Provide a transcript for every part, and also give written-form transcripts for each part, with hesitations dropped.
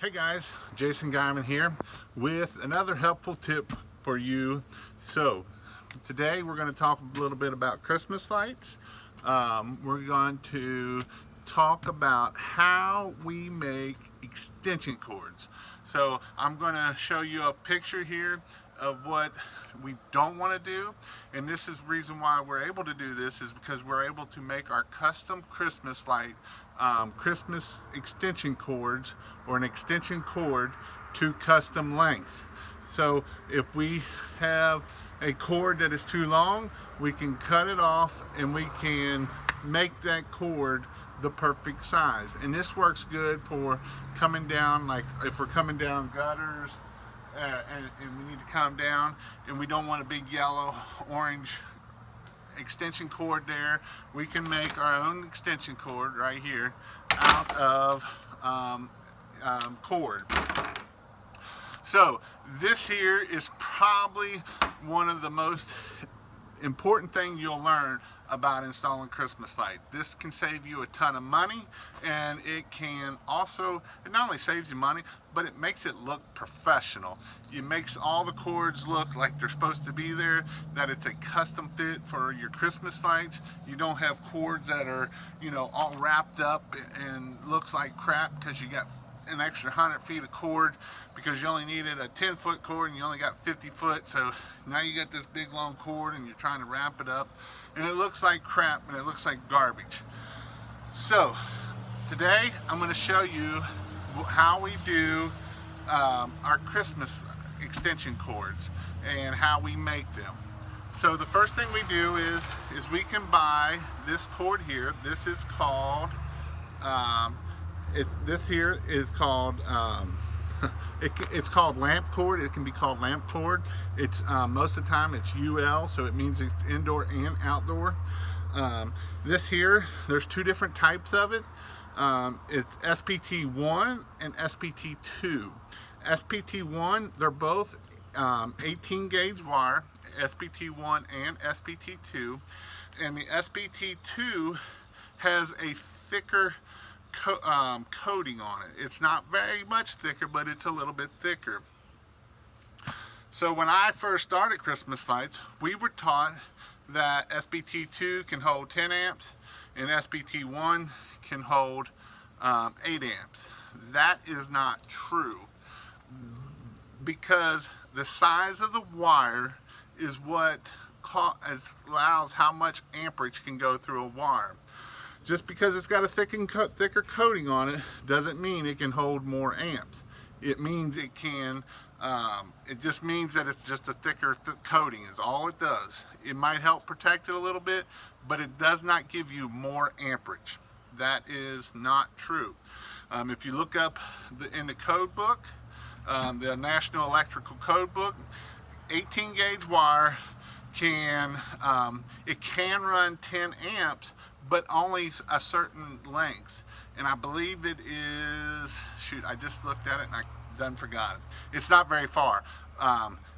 Hey guys, Jason Guyman here with another helpful tip for you. So today we're going to talk a little bit about Christmas lights. We're going to talk about how we make extension cords. So I'm going to show you a picture here of what we don't want to do, and this is the reason why we're able to do this is because we're able to make our custom Christmas light Christmas extension cords, or an extension cord to custom length. So if we have a cord that is too long, we can cut it off and we can make that cord the perfect size. And this works good for coming down, like if we're coming down gutters and we need to come down and we don't want a big yellow orange extension cord there, we can make our own extension cord right here out of cord. So this here is probably one of the most important things you'll learn about installing Christmas light. This can save you a ton of money, and it can also, it not only saves you money, but it makes it look professional. It makes all the cords look like they're supposed to be there, that it's a custom fit for your Christmas lights. You don't have cords that are, you know, all wrapped up and looks like crap because you got an extra 100 feet of cord because you only needed a 10-foot cord and you only got 50 foot. So now you got this big long cord and you're trying to wrap it up and it looks like crap and it looks like garbage. So today I'm going to show you how we do our Christmas extension cords and how we make them. So the first thing we do is we can buy this cord here. This is called this here is called it's called lamp cord. It can be called lamp cord. It's most of the time it's UL, so it means it's indoor and outdoor. This here, there's two different types of it. It's SPT1 and SPT2. SPT1, they're both 18 gauge wire, SPT1 and SPT2, and the SPT2 has a thicker coating on it. It's not very much thicker, but it's a little bit thicker. So when I first started Christmas lights, we were taught that SPT2 can hold 10 amps and SPT1 can hold 8 amps. That is not true, because the size of the wire is what allows how much amperage can go through a wire. Just because it's got a thicker coating on it doesn't mean it can hold more amps. It means it can, it just means that it's just a thicker coating is all it does. It might help protect it a little bit, but it does not give you more amperage. That is not true. If you look up in the code book, the National Electrical Code Book, 18 gauge wire can, it can run 10 amps, but only a certain length. And I believe it is, shoot, I just looked at it and I done forgot it. It's not very far.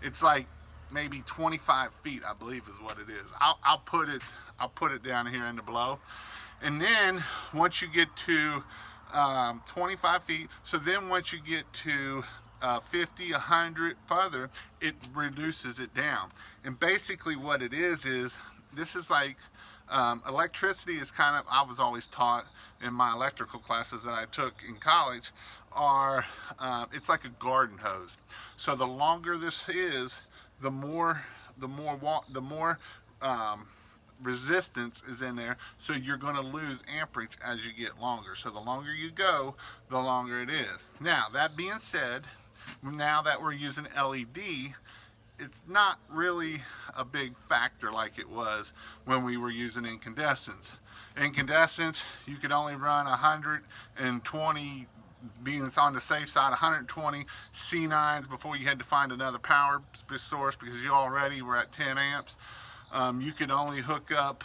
It's like maybe 25 feet, I believe is what it is. I'll put it down here in the below. And then once you get to 25 feet, so then once you get to 50, 100 further, it reduces it down. And basically what it is this is like electricity is kind of, I was always taught in my electrical classes that I took in college, are it's like a garden hose. So the longer this is, the more resistance is in there, so you're going to lose amperage as you get longer. So the longer you go, the longer it is. Now that being said, now that we're using LED, it's not really a big factor like it was when we were using incandescents. Incandescents, you could only run 120, being on the safe side, 120 C9s before you had to find another power source because you already were at 10 amps. You could only hook up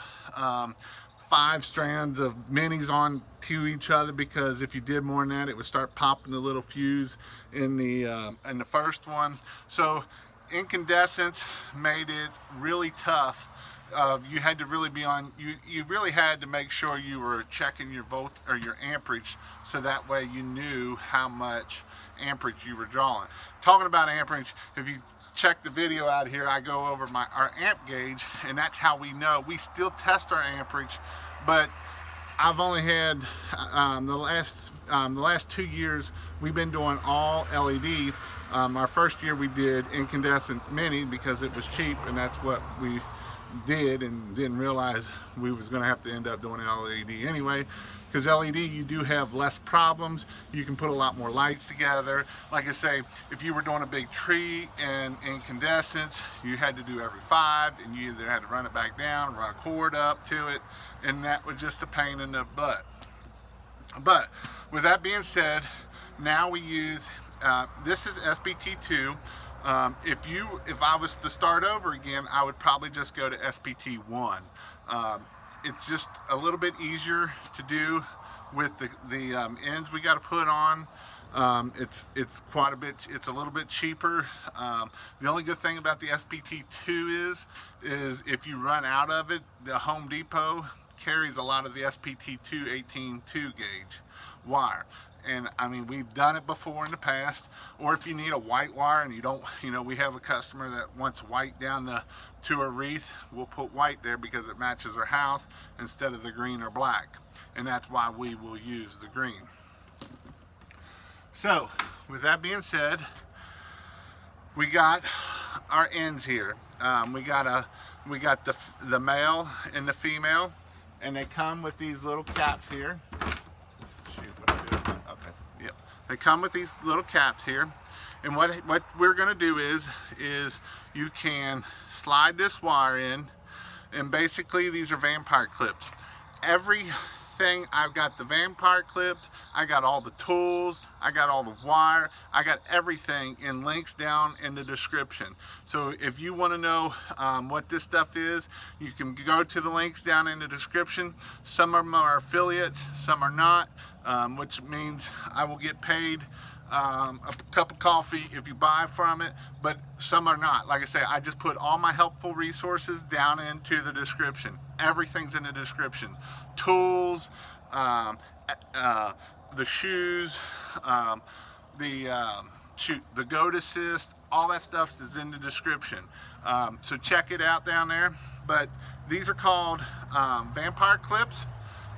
5 strands of minis on to each other, because if you did more than that, it would start popping the little fuse in the first one. So incandescents made it really tough. You had to really be on, you really had to make sure you were checking your volt or your amperage, so that way you knew how much amperage you were drawing. Talking about amperage, if you check the video out here, I go over our amp gauge, and that's how we know. We still test our amperage, but I've only had the last 2 years we've been doing all LED. Our first year we did incandescent mini because it was cheap, and that's what we did, and didn't realize we was going to have to end up doing LED anyway, because LED you do have less problems. You can put a lot more lights together. Like I say, if you were doing a big tree and incandescents, you had to do every 5, and you either had to run it back down, run a cord up to it, and that was just a pain in the butt. But with that being said, now we use this is SPT2. If I was to start over again, I would probably just go to SPT1. It's just a little bit easier to do with the ends we got to put on. It's quite a bit. It's a little bit cheaper. The only good thing about the SPT2 is if you run out of it, the Home Depot carries a lot of the SPT2 18.2 gauge wire. And I mean, we've done it before in the past. Or if you need a white wire and you don't, we have a customer that wants white down to a wreath, we'll put white there because it matches their house instead of the green or black. And that's why we will use the green. So with that being said, we got our ends here. We got the male and the female, and they come with these little caps here. They come with these little caps here, and what we're going to do is you can slide this wire in, and basically these are vampire clips. Everything, I've got the vampire clips, I got all the tools, I got all the wire, I got everything in links down in the description. So if you want to know what this stuff is, you can go to the links down in the description. Some of them are affiliates, some are not. Which means I will get paid a cup of coffee if you buy from it, but some are not. Like I say, I just put all my helpful resources down into the description. Everything's in the description. Tools, the shoes, the goat assist, all that stuff is in the description. So check it out down there. But these are called vampire clips.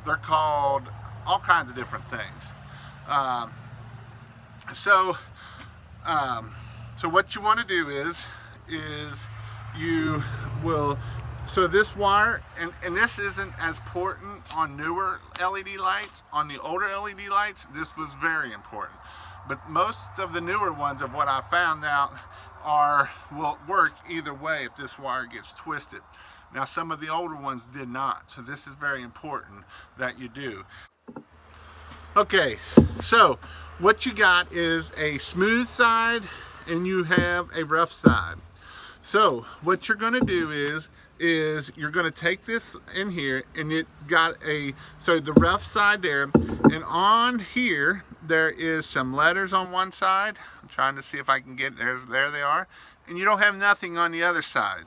They're called all kinds of different things. So what you want to do is you will, so this wire, and this isn't as important on newer LED lights. On the older LED lights, this was very important. But most of the newer ones, of what I found out, will work either way if this wire gets twisted. Now some of the older ones did not, so this is very important that you do. Okay, so what you got is a smooth side and you have a rough side. So what you're going to do is you're going to take this in here, and it got so the rough side there, and on here there is some letters on one side. I'm trying to see if I can get there they are, and you don't have nothing on the other side.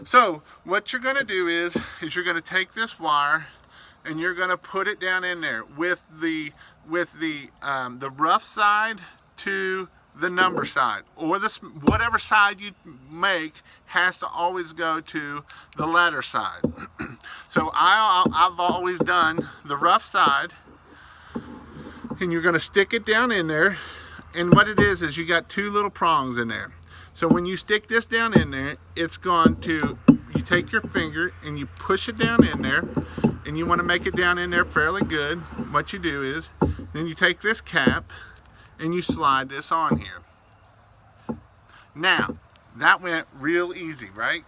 So what you're going to do is you're going to take this wire and you're going to put it down in there with the rough side to the number side, or whatever side you make has to always go to the letter side. So I've always done the rough side, and you're going to stick it down in there, and what it is you got 2 little prongs in there. So when you stick this down in there, it's going to, you take your finger and you push it down in there, and you want to make it down in there fairly good. What you do is, then you take this cap and you slide this on here. Now, that went real easy, right?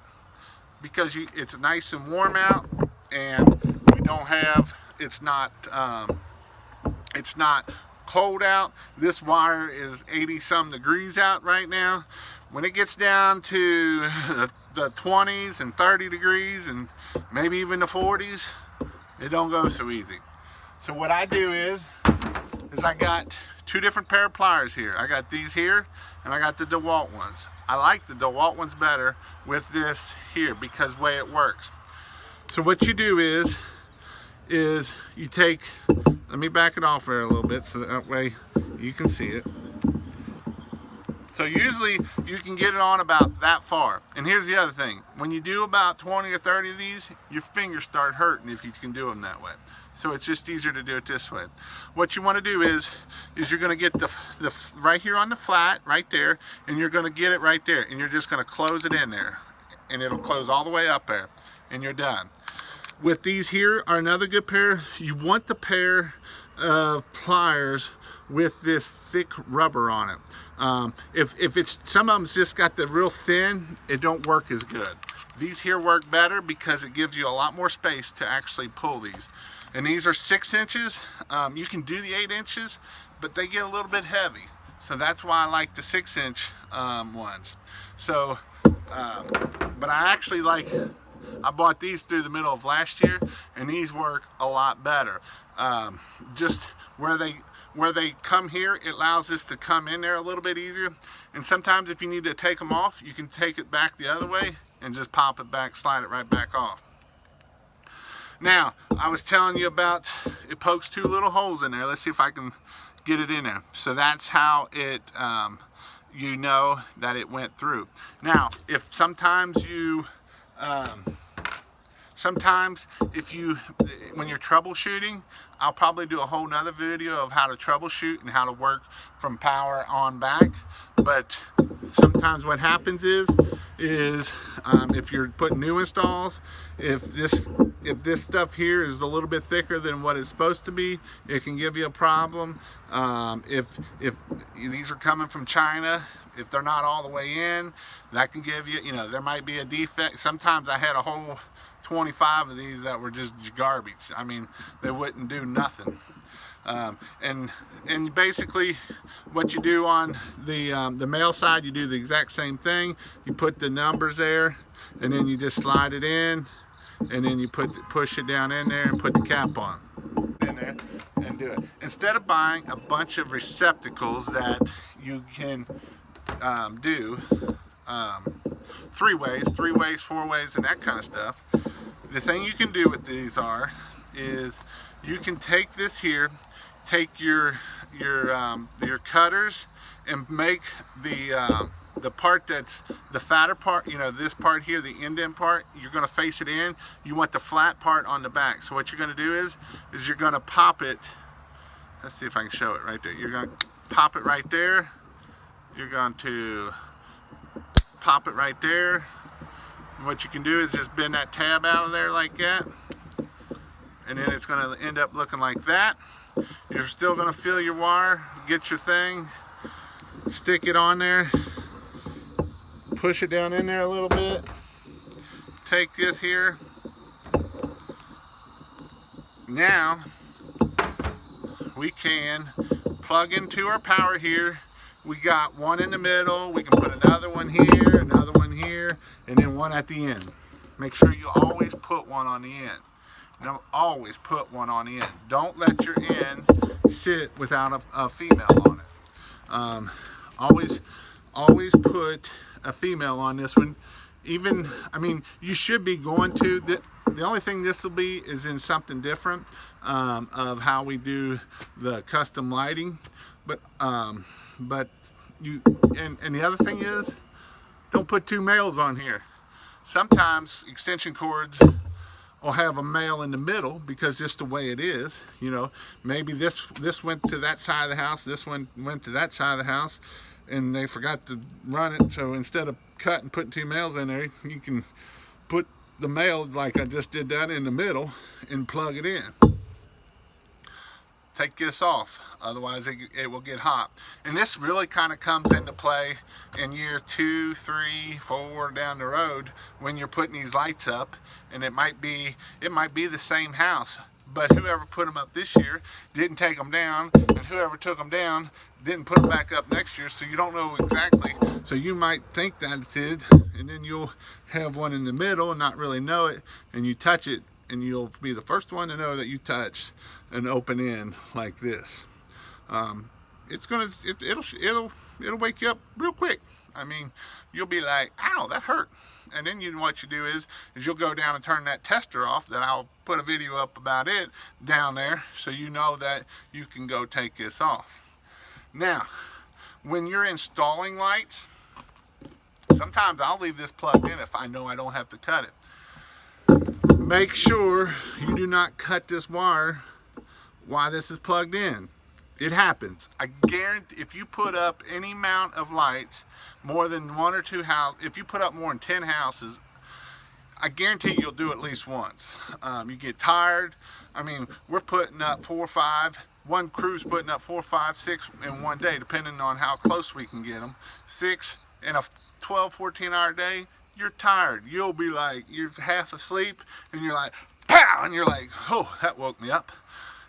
Because it's nice and warm out, and we don't have, it's not cold out. This wire is 80-some degrees out right now. When it gets down to the 20s and 30 degrees and maybe even the 40s, it don't go so easy. So what I do is I got 2 different pair of pliers here. I got these here, and I got the DeWalt ones. I like the DeWalt ones better with this here because the way it works. So what you do is you take, let me back it off there a little bit so that way You can see it. So usually you can get it on about that far. And here's the other thing. When you do about 20 or 30 of these, your fingers start hurting if you can do them that way. So it's just easier to do it this way. What you want to do is you're going to get the right here on the flat, right there, and you're going to get it right there. And you're just going to close it in there. And it'll close all the way up there. And you're done. With these here are another good pair. You want the pair of pliers with this thick rubber on it. If it's, some of them's just got the real thin, it don't work as good. These here work better because it gives you a lot more space to actually pull these. And these are 6 inches. You can do the 8 inches, but they get a little bit heavy. So that's why I like the 6-inch ones. So, but I actually I bought these through the middle of last year, and these work a lot better. Just where they come here, it allows this to come in there a little bit easier. And sometimes if you need to take them off, you can take it back the other way and just pop it back, slide it right back off. Now, I was telling you about, it pokes 2 little holes in there. Let's see if I can get it in there. So that's how it, you know that it went through. Now, if sometimes when you're troubleshooting, I'll probably do a whole nother video of how to troubleshoot and how to work from power on back. But sometimes what happens is if you're putting new installs, if this stuff here is a little bit thicker than what it's supposed to be, it can give you a problem. If these are coming from China, if they're not all the way in, that can give you, there might be a defect. Sometimes I had a whole 25 of these that were just garbage. I mean, they wouldn't do nothing. And basically what you do on the male side, you do the exact same thing. You put the numbers there, and then you just slide it in, and then you push it down in there and put the cap on in there and do it. Instead of buying a bunch of receptacles that you can do 3 ways, 4 ways, and that kind of stuff, the thing you can do with these is you can take this here, take your cutters, and make the part that's the fatter part, this part here, the indent part, you're going to face it in. You want the flat part on the back. So what you're going to do is you're going to pop it. Let's see if I can show it right there. You're going to pop it right there. You're going to pop it right there. And what you can do is just bend that tab out of there like that, and then it's going to end up looking like that. You're still going to fill your wire, get your thing, stick it on there, push it down in there a little bit, take this here. Now we can plug into our power here. We got one in the middle, we can put another one here, another one here, and then one at the end. Make sure you always put one on the end. Now, always put one on the end. Don't let your end sit without a female on it. Always put a female on this one. Even, you should be going to, the only thing this will be is in something different of how we do the custom lighting. But you, and the other thing is, don't put 2 males on here. Sometimes extension cords will have a male in the middle because just the way it is, maybe this went to that side of the house, this one went to that side of the house, and they forgot to run it. So instead of cutting, putting 2 males in there, you can put the male, like I just did that, in the middle and plug it in. Take this off, otherwise it will get hot. And this really kind of comes into play in year 2, 3, 4 down the road when you're putting these lights up, and it might be the same house, but whoever put them up this year didn't take them down, and whoever took them down didn't put them back up next year, so you don't know exactly. So you might think that it did, and then you'll have one in the middle and not really know it, and you touch it, and you'll be the first one to know that you touched an open end like this. It'll wake you up real quick. You'll be like, ow, that hurt. And then what you do is you'll go down and turn that tester off. That I'll put a video up about it down there, so you know that you can go take this off. Now, when you're installing lights, sometimes I'll leave this plugged in if I know I don't have to cut it. Make sure you do not cut this wire while this is plugged in. It happens. I guarantee if you put up any amount of lights, more than 1 or 2 houses, if you put up more than 10 houses, I guarantee you'll do it at least once. You get tired. I mean, we're putting up 4 or 5. One crew's putting up 4, 5, 6 in one day, depending on how close we can get them. 6 in a 12, 14-hour day. You're tired. You'll be like, you're half asleep, and you're like, pow, and you're like, oh, that woke me up.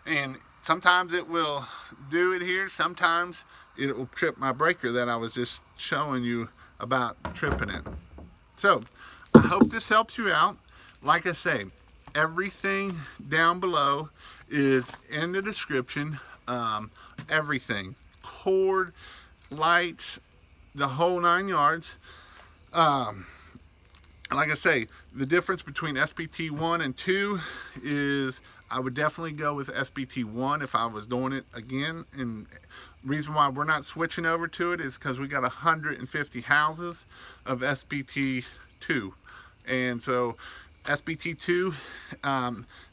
And sometimes it will do it here. Sometimes it will trip my breaker that I was just showing you about tripping it. So I hope this helps you out. Like I say, everything down below is in the description. Everything, cord, lights, the whole 9 yards. Like I say, the difference between SPT 1 and 2 is I would definitely go with SPT 1 if I was doing it again. And reason why we're not switching over to it is because we got 150 houses of SPT 2. And so SPT 2,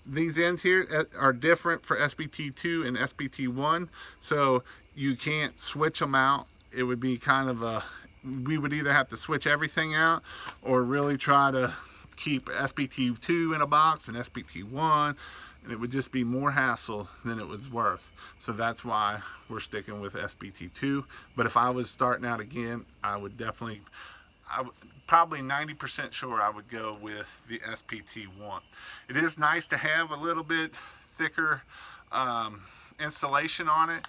these ends here are different for SPT 2 and SPT 1. So you can't switch them out. It would be kind of a, we would either have to switch everything out or really try to keep SPT 2 in a box and SPT 1, and it would just be more hassle than it was worth. So that's why we're sticking with SPT 2. But if I was starting out again, I would definitely, probably 90% sure I would go with the SPT 1. It is nice to have a little bit thicker insulation on it.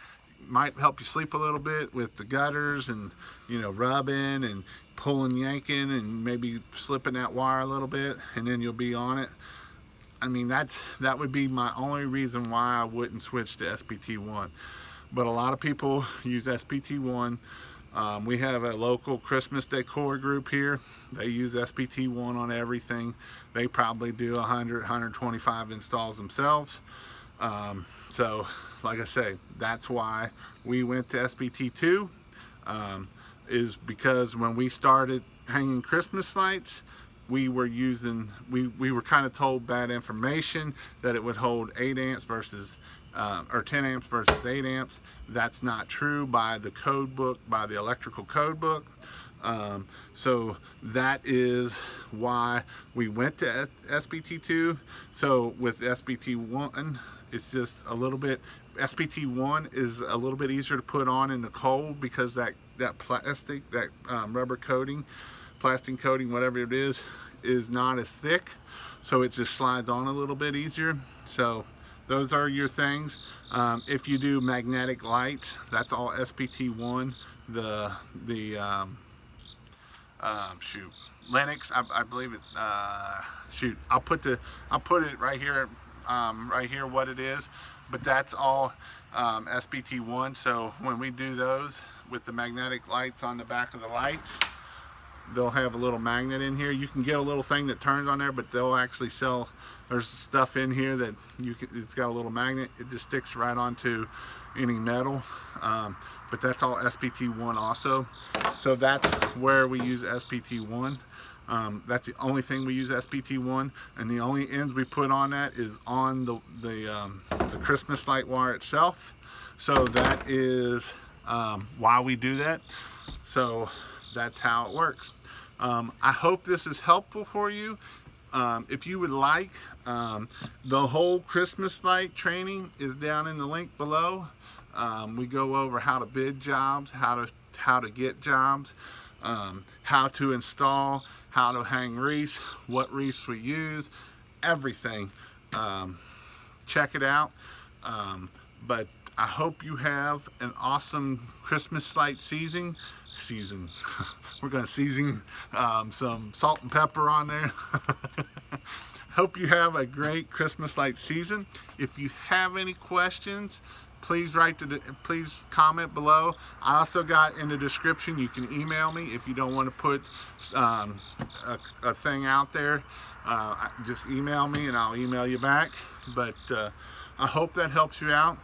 Might help you sleep a little bit with the gutters and, you know, rubbing and pulling, yanking, and maybe slipping that wire a little bit, and then you'll be on it. I mean, that would be my only reason why I wouldn't switch to SPT 1. But a lot of people use SPT 1. We have a local Christmas decor group here. They use SPT 1 on everything. They probably do 100, 125 installs themselves. So like I say, that's why we went to SPT 2, is because when we started hanging Christmas lights, we were kind of told bad information that it would hold 8 amps versus or 10 amps versus 8 amps. That's not true by the code book, by the electrical code book. So that is why we went to SPT 2. So with SPT 1, it's just a little bit, SPT 1 is a little bit easier to put on in the cold because that plastic, that rubber coating, plastic coating, whatever it is not as thick. So it just slides on a little bit easier. So those are your things. If you do magnetic lights, that's all SPT 1. Shoot, Lennox, I believe it. Shoot, I'll put it right here, what it is. But that's all SPT 1. So when we do those with the magnetic lights on the back of the lights, they'll have a little magnet in here. You can get a little thing that turns on there, but they'll actually sell, there's stuff in here that it's got a little magnet. It just sticks right onto any metal. But that's all SPT 1 also. So that's where we use SPT 1. That's the only thing we use SPT 1, and the only ends we put on that is on the Christmas light wire itself. So that is why we do that. So that's how it works. I hope this is helpful for you. If you would like, the whole Christmas light training is down in the link below. We go over how to bid jobs, how to get jobs, how to install, how to hang wreaths, what wreaths we use, everything. Check it out. But I hope you have an awesome Christmas light season. We're going to season some salt and pepper on there. Hope you have a great Christmas light season. If you have any questions, please please comment below. I also got in the description, you can email me if you don't want to put a thing out there. Just email me and I'll email you back. But I hope that helps you out.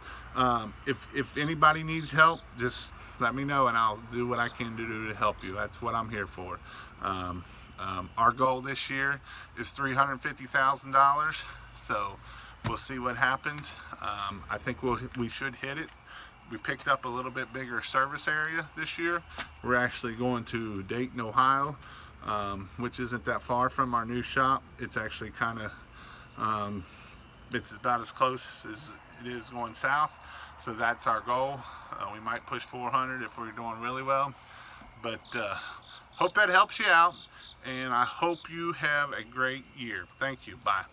If anybody needs help, just let me know and I'll do what I can do to help you. That's what I'm here for. Our goal this year is $350,000, so we'll see what happens. I think we should hit it. We picked up a little bit bigger service area this year. We're actually going to Dayton, Ohio, which isn't that far from our new shop. It's actually kind of, it's about as close as it is going south. So that's our goal. We might push 400 if we're doing really well. But hope that helps you out. And I hope you have a great year. Thank you. Bye.